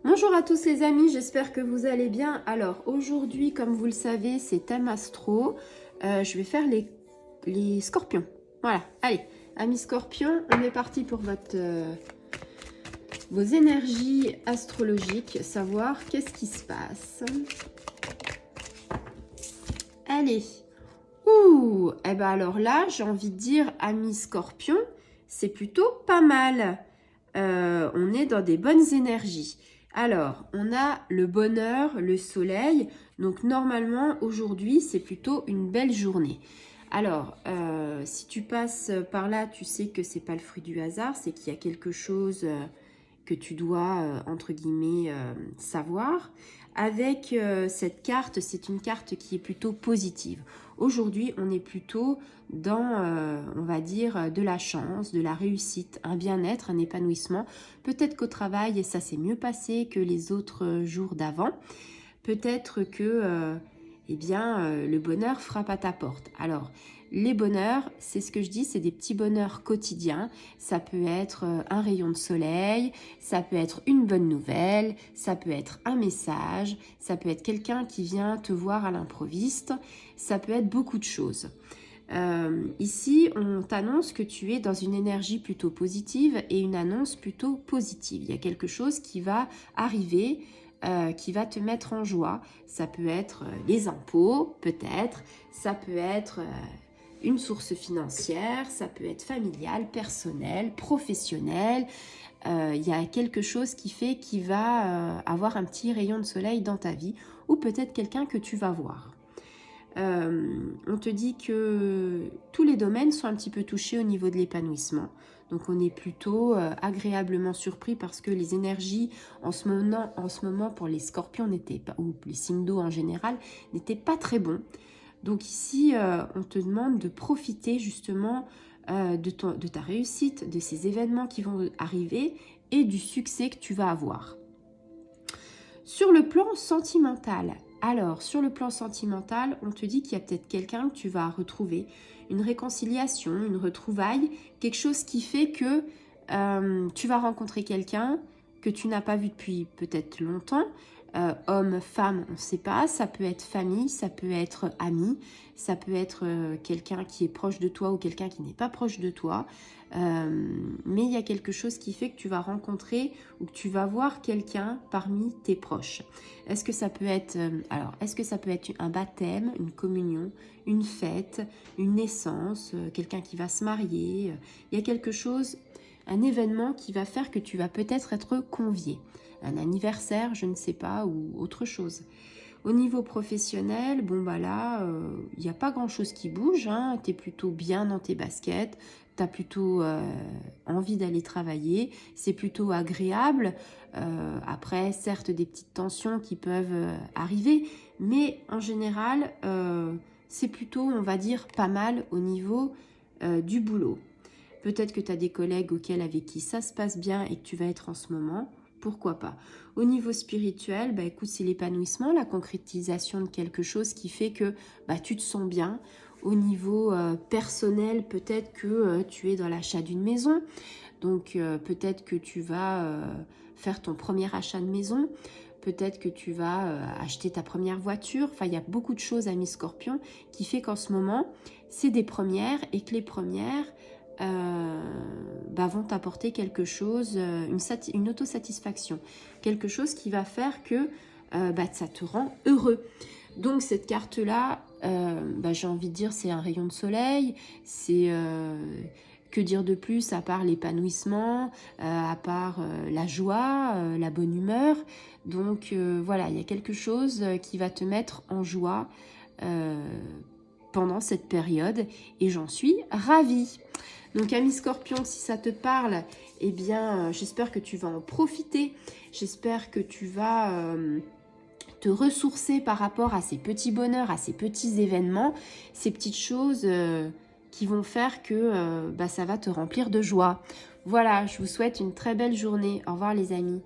Bonjour à tous les amis, j'espère que vous allez bien. Alors aujourd'hui, comme vous le savez, c'est thème astro. Je vais faire les scorpions. Voilà, allez, amis scorpions, on est parti pour vos énergies astrologiques, savoir qu'est-ce qui se passe. Allez, ouh, et ben alors là, j'ai envie de dire, amis scorpions, c'est plutôt pas mal. On est dans des bonnes énergies. Alors, on a le bonheur, le soleil. Donc, normalement, aujourd'hui, c'est plutôt une belle journée. Alors, si tu passes par là, tu sais que c'est pas le fruit du hasard, c'est qu'il y a quelque chose que tu dois, entre guillemets, savoir. Avec cette carte, c'est une carte qui est plutôt positive. Aujourd'hui, on est plutôt dans, on va dire, de la chance, de la réussite, un bien-être, un épanouissement. Peut-être qu'au travail, ça s'est mieux passé que les autres jours d'avant. Peut-être que le bonheur frappe à ta porte. Alors, les bonheurs, c'est ce que je dis, c'est des petits bonheurs quotidiens. Ça peut être un rayon de soleil, ça peut être une bonne nouvelle, ça peut être un message, ça peut être quelqu'un qui vient te voir à l'improviste, ça peut être beaucoup de choses. Ici, on t'annonce que tu es dans une énergie plutôt positive et une annonce plutôt positive. Il y a quelque chose qui va arriver, qui va te mettre en joie. Ça peut être les impôts, peut-être. Ça peut être une source financière. Ça peut être familial, personnel, professionnel. Il y a quelque chose qui fait qu'il va avoir un petit rayon de soleil dans ta vie ou peut-être quelqu'un que tu vas voir. On te dit que tous les domaines sont un petit peu touchés au niveau de l'épanouissement. Donc on est plutôt agréablement surpris parce que les énergies en ce moment pour les scorpions n'étaient pas, ou les signes d'eau en général, n'étaient pas très bons. Donc ici, on te demande de profiter justement de ta réussite, de ces événements qui vont arriver et du succès que tu vas avoir. Sur le plan sentimental, alors sur le plan sentimental, on te dit qu'il y a peut-être quelqu'un que tu vas retrouver, une réconciliation, une retrouvaille, quelque chose qui fait que tu vas rencontrer quelqu'un que tu n'as pas vu depuis peut-être longtemps, homme, femme, on ne sait pas, ça peut être famille, ça peut être ami, ça peut être quelqu'un qui est proche de toi ou quelqu'un qui n'est pas proche de toi, mais il y a quelque chose qui fait que tu vas rencontrer ou que tu vas voir quelqu'un parmi tes proches. Est-ce que ça peut être, est-ce que ça peut être un baptême, une communion, une fête, une naissance, quelqu'un qui va se marier, il y a quelque chose, un événement qui va faire que tu vas peut-être être convié. Un anniversaire, je ne sais pas, ou autre chose. Au niveau professionnel, bon bah là, il n'y a pas grand-chose qui bouge, hein. Tu es plutôt bien dans tes baskets, tu as plutôt envie d'aller travailler, c'est plutôt agréable. Après, certes, des petites tensions qui peuvent arriver, mais en général, c'est plutôt, on va dire, pas mal au niveau du boulot. Peut-être que tu as des collègues avec qui ça se passe bien et que tu vas être en ce moment. Pourquoi pas? Au niveau spirituel, bah écoute, c'est l'épanouissement, la concrétisation de quelque chose qui fait que bah, tu te sens bien. Au niveau personnel, peut-être que tu es dans l'achat d'une maison. Donc peut-être que tu vas faire ton premier achat de maison. Peut-être que tu vas acheter ta première voiture. Enfin, il y a beaucoup de choses, amis Scorpion, qui fait qu'en ce moment, c'est des premières et que les premières vont t'apporter quelque chose, une autosatisfaction. Quelque chose qui va faire que ça te rend heureux. Donc cette carte-là, j'ai envie de dire, c'est un rayon de soleil, c'est... que dire de plus à part l'épanouissement, à part la joie, la bonne humeur. Donc voilà, il y a quelque chose qui va te mettre en joie pendant cette période et j'en suis ravie. Donc ami Scorpion, si ça te parle, eh bien j'espère que tu vas en profiter. J'espère que tu vas te ressourcer par rapport à ces petits bonheurs, à ces petits événements, ces petites choses qui vont faire que ça va te remplir de joie. Voilà, je vous souhaite une très belle journée. Au revoir les amis.